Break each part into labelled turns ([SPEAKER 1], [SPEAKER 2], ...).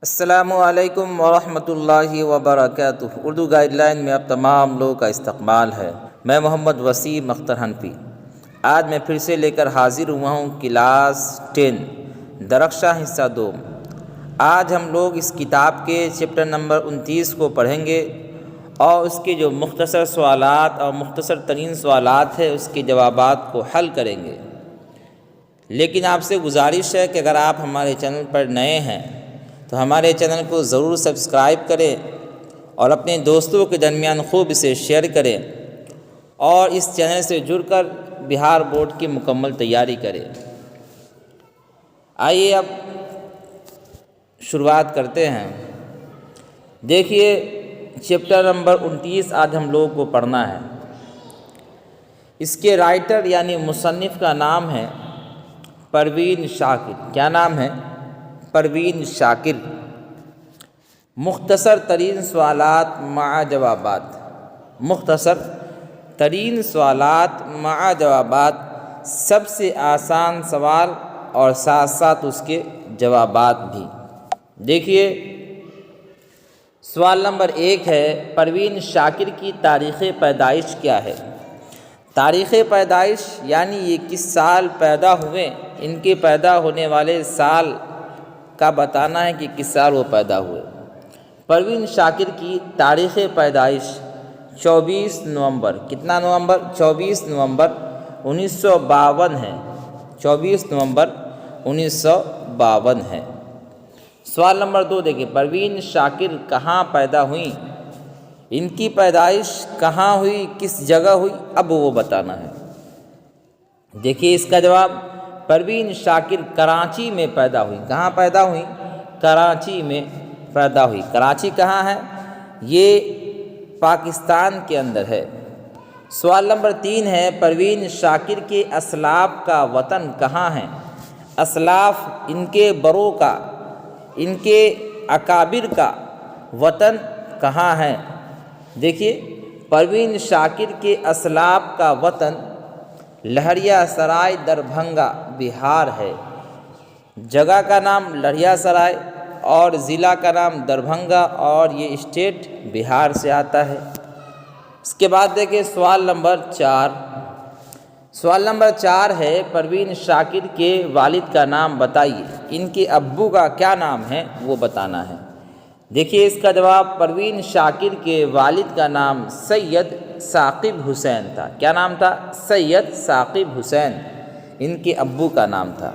[SPEAKER 1] السلام علیکم ورحمۃ اللہ وبرکاتہ۔ اردو گائیڈ لائن میں اب تمام لوگوں کا استقبال ہے۔ میں محمد وسیم اختر حنفی آج میں پھر سے لے کر حاضر ہوا ہوں کلاس 10 درخشاں حصہ 2۔ آج ہم لوگ اس کتاب کے چیپٹر نمبر 29 کو پڑھیں گے اور اس کے جو مختصر سوالات اور مختصر ترین سوالات ہیں اس کے جوابات کو حل کریں گے۔ لیکن آپ سے گزارش ہے کہ اگر آپ ہمارے چینل پر نئے ہیں تو ہمارے چینل کو ضرور سبسکرائب کریں اور اپنے دوستوں کے درمیان خوب اسے شیئر کریں اور اس چینل سے جڑ کر بہار بورڈ کی مکمل تیاری کریں۔ آئیے اب شروعات کرتے ہیں۔ دیکھیے چیپٹر نمبر 29 آج ہم لوگوں کو پڑھنا ہے۔ اس کے رائٹر یعنی مصنف کا نام ہے پروین شاکر۔ کیا نام ہے؟ پروین شاکر۔ مختصر ترین سوالات مع جوابات، مختصر ترین سوالات مع جوابات، سب سے آسان سوال اور ساتھ ساتھ اس کے جوابات بھی۔ دیکھیے سوال نمبر 1 ہے، پروین شاکر کی تاریخ پیدائش کیا ہے؟ تاریخ پیدائش یعنی یہ کس سال پیدا ہوئے، ان کے پیدا ہونے والے سال کا بتانا ہے کہ کس سال وہ پیدا ہوئے۔ پروین شاکر کی تاریخ پیدائش 24 نومبر، کتنا نومبر؟ 24 نومبر 1952 ہے۔ 24 نومبر 1952 ہے۔ سوال نمبر 2 دیکھیں، پروین شاکر کہاں پیدا ہوئیں؟ ان کی پیدائش کہاں ہوئی، کس جگہ ہوئی، اب وہ بتانا ہے۔ دیکھیے اس کا جواب، پروین شاکر کراچی میں پیدا ہوئی۔ کہاں پیدا ہوئی؟ کراچی میں پیدا ہوئی۔ کراچی کہاں ہے؟ یہ پاکستان کے اندر ہے۔ سوال نمبر 3 ہے، پروین شاکر کے اسلاف کا وطن کہاں ہے؟ اسلاف ان کے بڑوں کا، ان کے اکابر کا وطن کہاں ہے؟ دیکھیے پروین شاکر کے اسلاف کا وطن لہریہ سرائے دربھنگا بہار ہے۔ جگہ کا نام لہریہ سرائے اور ضلع کا نام دربھنگا اور یہ اسٹیٹ بہار سے آتا ہے۔ اس کے بعد دیکھیں سوال نمبر 4۔ سوال نمبر 4 ہے، پروین شاکر کے والد کا نام بتائیے۔ ان کے ابو کا کیا نام ہے وہ بتانا ہے۔ دیکھیے اس کا جواب، پروین شاکر کے والد کا نام سید ثاقب حسین تھا۔ کیا نام تھا؟ سید ثاقب حسین ان کے ابو کا نام تھا۔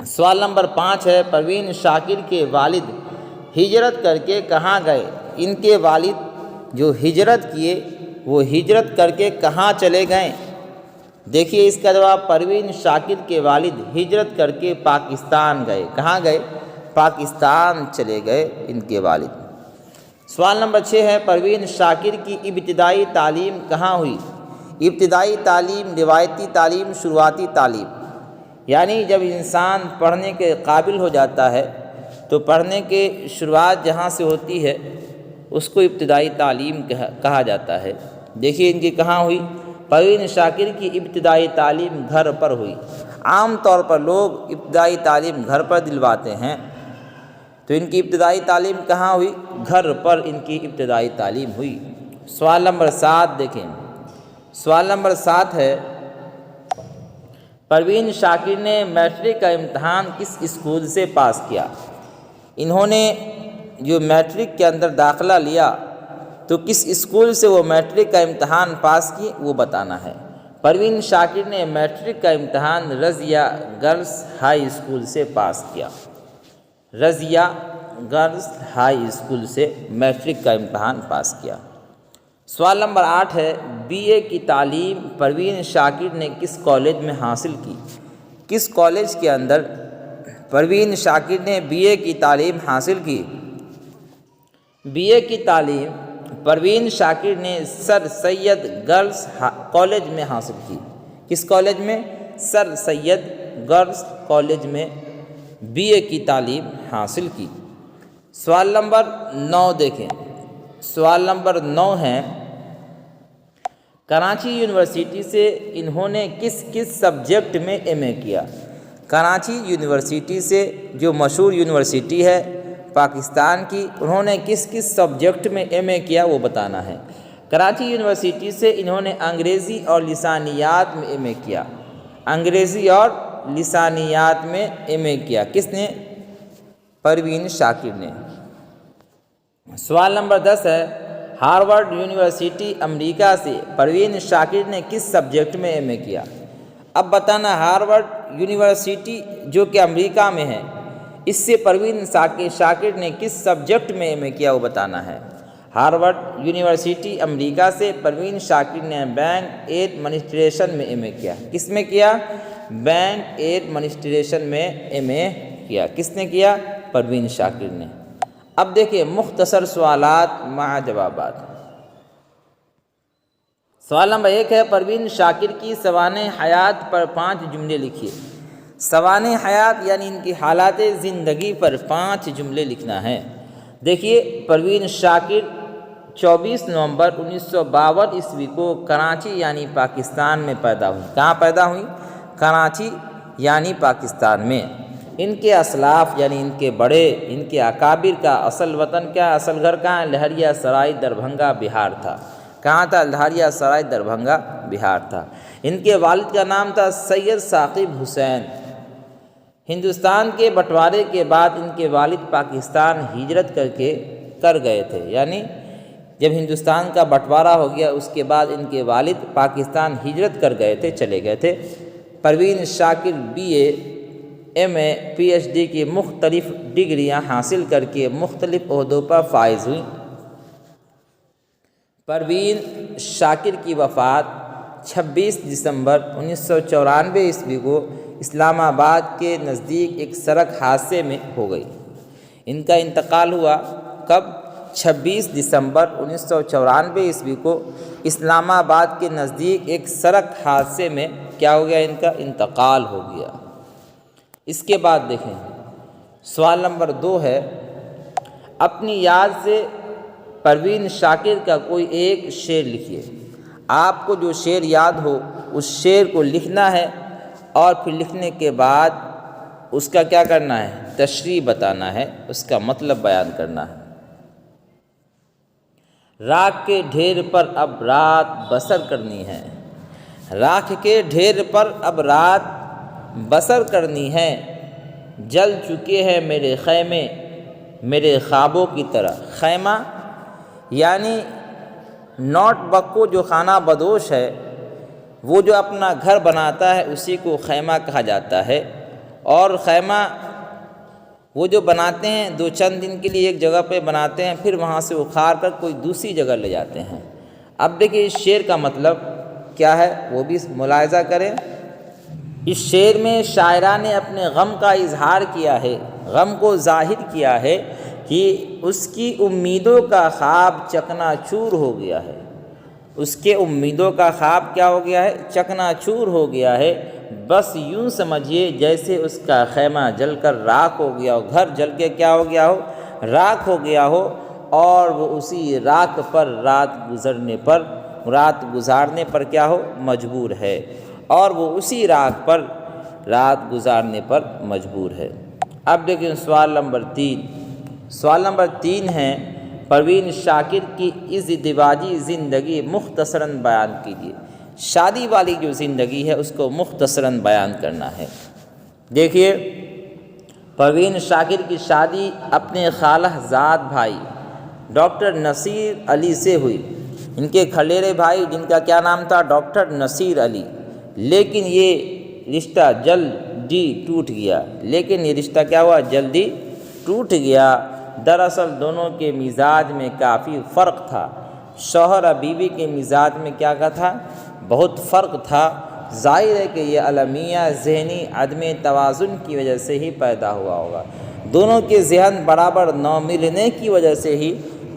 [SPEAKER 1] سوال نمبر 5 ہے، پروین شاکر کے والد ہجرت کر کے کہاں گئے؟ ان کے والد جو ہجرت کیے وہ ہجرت کر کے کہاں چلے گئے؟ دیکھیے اس کا جواب، پروین شاکر کے والد ہجرت کر کے پاکستان گئے۔ کہاں گئے؟ پاکستان چلے گئے ان کے والد۔ سوال نمبر 6 ہے، پروین شاکر کی ابتدائی تعلیم کہاں ہوئی؟ ابتدائی تعلیم، روایتی تعلیم، شروعاتی تعلیم، یعنی جب انسان پڑھنے کے قابل ہو جاتا ہے تو پڑھنے کے شروعات جہاں سے ہوتی ہے اس کو ابتدائی تعلیم کہا جاتا ہے۔ دیکھیے ان کی کہاں ہوئی؟ پروین شاکر کی ابتدائی تعلیم گھر پر ہوئی۔ عام طور پر لوگ ابتدائی تعلیم گھر پر دلواتے ہیں، تو ان کی ابتدائی تعلیم کہاں ہوئی؟ گھر پر ان کی ابتدائی تعلیم ہوئی۔ سوال نمبر 7 دیکھیں۔ سوال نمبر 7 ہے، پروین شاکر نے میٹرک کا امتحان کس اسکول سے پاس کیا؟ انہوں نے جو میٹرک کے اندر داخلہ لیا تو کس اسکول سے وہ میٹرک کا امتحان پاس کی وہ بتانا ہے۔ پروین شاکر نے میٹرک کا امتحان رضیہ گرلز ہائی اسکول سے پاس کیا۔ رضیہ گرلز ہائی اسکول سے میٹرک کا امتحان پاس کیا۔ سوال نمبر 8 ہے، بی اے کی تعلیم پروین شاکر نے کس کالج میں حاصل کی؟ کس کالج کے اندر پروین شاکر نے بی اے کی تعلیم حاصل کی؟ بی اے کی تعلیم پروین شاکر نے سر سید گرلز کالج میں حاصل کی۔ کس کالج میں؟ سر سید گرلز کالج میں بی اے کی تعلیم حاصل کی۔ سوال نمبر 9 دیکھیں۔ سوال نمبر 9 ہے، کراچی یونیورسٹی سے انہوں نے کس کس سبجیکٹ میں ایم اے کیا؟ کراچی یونیورسٹی سے جو مشہور یونیورسٹی ہے پاکستان کی، انہوں نے کس کس سبجیکٹ میں ایم اے کیا وہ بتانا ہے۔ کراچی یونیورسٹی سے انہوں نے انگریزی اور لسانیات میں ایم اے کیا، انگریزی اور لسانیات میں ایم اے کیا۔ کس نے؟ پروین شاکر نے۔ سوال نمبر 10 ہے، ہارورڈ یونیورسٹی امریکہ سے پروین شاکر نے کس سبجیکٹ میں ایم اے کیا؟ اب بتانا ہارورڈ یونیورسٹی جو کہ امریکہ میں ہے، اس سے پروین شاکر نے کس سبجیکٹ میں ایم اے کیا وہ بتانا ہے۔ ہارورڈ یونیورسٹی امریکہ سے پروین شاکر نے بینک ایڈمنسٹریشن میں ایم اے کیا۔ کس میں کیا؟ بینک ایڈمنسٹریشن میں ایم اے کیا۔ کس نے کیا؟ پروین شاکر نے۔ اب دیکھیں مختصر سوالات مع جوابات۔ سوال نمبر 1 ہے، پروین شاکر کی سوانح حیات پر 5 جملے لکھیے۔ سوانح حیات یعنی ان کی حالات زندگی پر 5 جملے لکھنا ہے۔ دیکھیے پروین شاکر 24 نومبر 1952 عیسوی کو کراچی یعنی پاکستان میں پیدا ہوئی۔ کہاں پیدا ہوئی؟ کراچی یعنی پاکستان میں۔ ان کے اسلاف یعنی ان کے بڑے، ان کے اکابر کا اصل وطن کیا، اصل گھر کہاں؟ لہریہ سرائی دربھنگا بہار تھا۔ کہاں تھا؟ لہریہ سرائی دربھنگا بہار تھا۔ ان کے والد کا نام تھا سید ثاقب حسین۔ ہندوستان کے بٹوارے کے بعد ان کے والد پاکستان ہجرت کر گئے تھے، یعنی جب ہندوستان کا بٹوارہ ہو گیا اس کے بعد ان کے والد پاکستان ہجرت کر گئے تھے، چلے گئے تھے۔ Parveen Shakir B A, M A, P H D کی مختلف ڈگریاں حاصل کر کے مختلف عہدوں پر فائز ہوئیں۔ پروین شاکر کی وفات 26 دسمبر 1994 عیسوی کو اسلام آباد کے نزدیک ایک سڑک حادثے میں ہو گئی۔ ان کا انتقال ہوا کب؟ 26 دسمبر 1994 عیسوی کو اسلام آباد کے نزدیک ایک سڑک حادثے میں کیا ہو گیا؟ ان کا انتقال ہو گیا۔ اس کے بعد دیکھیں سوال نمبر 2 ہے، اپنی یاد سے پروین شاکر کا کوئی ایک شعر لکھیے۔ آپ کو جو شعر یاد ہو اس شعر کو لکھنا ہے اور پھر لکھنے کے بعد اس کا کیا کرنا ہے؟ تشریح بتانا ہے، اس کا مطلب بیان کرنا ہے۔ راکھ کے ڈھیر پر اب رات بسر کرنی ہے، راکھ کے ڈھیر پر اب رات بسر کرنی ہے، جل چکے ہیں میرے خیمے میرے خوابوں کی طرح۔ خیمہ یعنی نوٹ بکو جو خانہ بدوش ہے، وہ جو اپنا گھر بناتا ہے اسی کو خیمہ کہا جاتا ہے۔ اور خیمہ وہ جو بناتے ہیں 2 دن کے لیے ایک جگہ پہ بناتے ہیں، پھر وہاں سے اکھاڑ کر کوئی دوسری جگہ لے جاتے ہیں۔ اب دیکھیں اس شعر کا مطلب کیا ہے وہ بھی ملاحظہ کریں۔ اس شعر میں شاعرہ نے اپنے غم کا اظہار کیا ہے، غم کو ظاہر کیا ہے کہ اس کی امیدوں کا خواب چکنا چور ہو گیا ہے۔ اس کے امیدوں کا خواب کیا ہو گیا ہے؟ چکنا چور ہو گیا ہے۔ بس یوں سمجھیے جیسے اس کا خیمہ جل کر راکھ ہو گیا ہو، گھر جل کے کیا ہو گیا ہو؟ راکھ ہو گیا ہو، اور وہ اسی راکھ پر رات گزارنے پر کیا ہو؟ مجبور ہے، اور وہ اسی راکھ پر رات گزارنے پر مجبور ہے۔ اب دیکھیں سوال نمبر 3۔ سوال نمبر 3 ہے، پروین شاکر کی ازدواجی زندگی مختصراً بیان کیجیے۔ شادی والی جو زندگی ہے اس کو مختصراً بیان کرنا ہے۔ دیکھیے پروین شاکر کی شادی اپنے خالہ زاد بھائی ڈاکٹر نصیر علی سے ہوئی۔ ان کے کھلیرے بھائی جن کا کیا نام تھا؟ ڈاکٹر نصیر علی، لیکن یہ رشتہ جلدی ٹوٹ گیا۔ لیکن یہ رشتہ کیا ہوا؟ جلدی ٹوٹ گیا۔ دراصل دونوں کے مزاج میں کافی فرق تھا۔ شوہر اور بیوی کے مزاج میں کیا تھا؟ بہت فرق تھا۔ ظاہر ہے کہ یہ المیہ ذہنی عدم توازن کی وجہ سے ہی پیدا ہوا ہوگا۔ دونوں کے ذہن برابر نہ ملنے کی وجہ سے ہی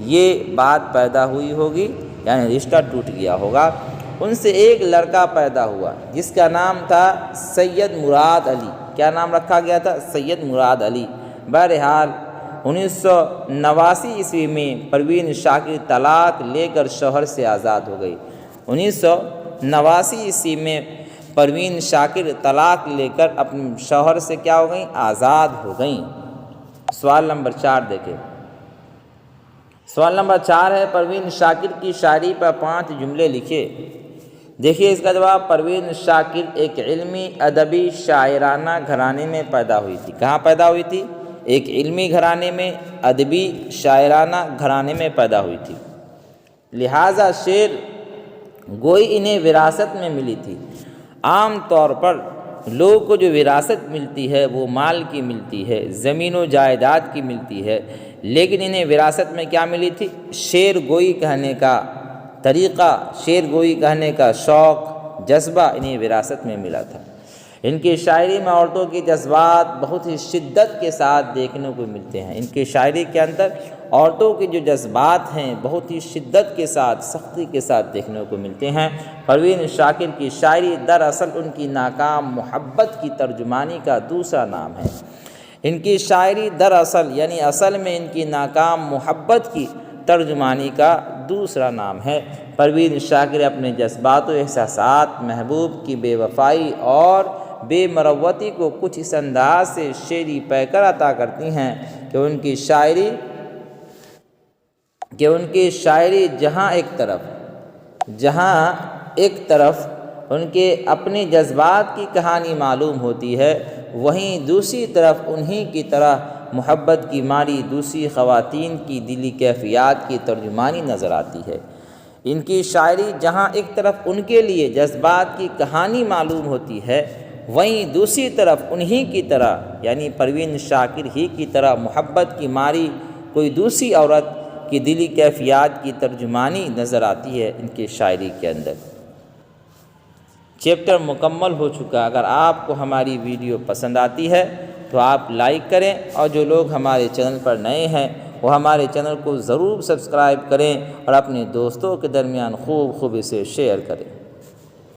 [SPEAKER 1] یہ بات پیدا ہوئی ہوگی، یعنی رشتہ ٹوٹ گیا ہوگا۔ ان سے ایک لڑکا پیدا ہوا جس کا نام تھا سید مراد علی۔ کیا نام رکھا گیا تھا؟ سید مراد علی۔ بہرحال 1989 عیسوی میں پروین شاکر طلاق لے کر شوہر سے آزاد ہو گئی۔ 1989 عیسوی میں پروین شاکر طلاق لے کر اپنے شوہر سے کیا ہو گئیں؟ آزاد ہو گئیں۔ سوال نمبر 4 دیکھیں۔ سوال نمبر 4 ہے پروین شاکر کی شاعری پر 5 جملے لکھے۔ دیکھیے اس کا جواب، پروین شاکر ایک علمی ادبی شاعرانہ گھرانے میں پیدا ہوئی تھی۔ کہاں پیدا ہوئی تھی؟ ایک علمی گھرانے میں، ادبی شاعرانہ گھرانے میں پیدا ہوئی تھی، لہٰذا شعر گوئی انہیں وراثت میں ملی تھی۔ عام طور پر لوگوں کو جو وراثت ملتی ہے وہ مال کی ملتی ہے، زمین و جائیداد کی ملتی ہے، لیکن انہیں وراثت میں کیا ملی تھی؟ شعر گوئی کہنے کا طریقہ، شعر گوئی کہنے کا شوق، جذبہ انہیں وراثت میں ملا تھا۔ ان کی شاعری میں عورتوں کے جذبات بہت ہی شدت کے ساتھ دیکھنے کو ملتے ہیں۔ ان کی شاعری کے اندر عورتوں کے جو جذبات ہیں بہت ہی شدت کے ساتھ، سختی کے ساتھ دیکھنے کو ملتے ہیں۔ پروین شاکر کی شاعری دراصل ان کی ناکام محبت کی ترجمانی کا دوسرا نام ہے۔ ان کی شاعری دراصل یعنی اصل میں ان کی ناکام محبت کی ترجمانی کا دوسرا نام ہے۔ پروین شاکر اپنے جذبات و احساسات، محبوب کی بے وفائی اور بے مروتی کو کچھ اس انداز سے شعری پیکر عطا کرتی ہیں کہ ان کی شاعری جہاں ایک طرف ان کے اپنے جذبات کی کہانی معلوم ہوتی ہے، وہیں دوسری طرف انہی کی طرح محبت کی ماری دوسری خواتین کی دلی کیفیات کی ترجمانی نظر آتی ہے۔ ان کی شاعری جہاں ایک طرف ان کے لیے جذبات کی کہانی معلوم ہوتی ہے، وہیں دوسری طرف انہی کی طرح یعنی پروین شاکر ہی کی طرح محبت کی ماری کوئی دوسری عورت کی دلی کیفیات کی ترجمانی نظر آتی ہے ان کی شاعری کے اندر۔ چیپٹر مکمل ہو چکا۔ اگر آپ کو ہماری ویڈیو پسند آتی ہے تو آپ لائک کریں، اور جو لوگ ہمارے چینل پر نئے ہیں وہ ہمارے چینل کو ضرور سبسکرائب کریں اور اپنے دوستوں کے درمیان خوب اسے شیئر کریں۔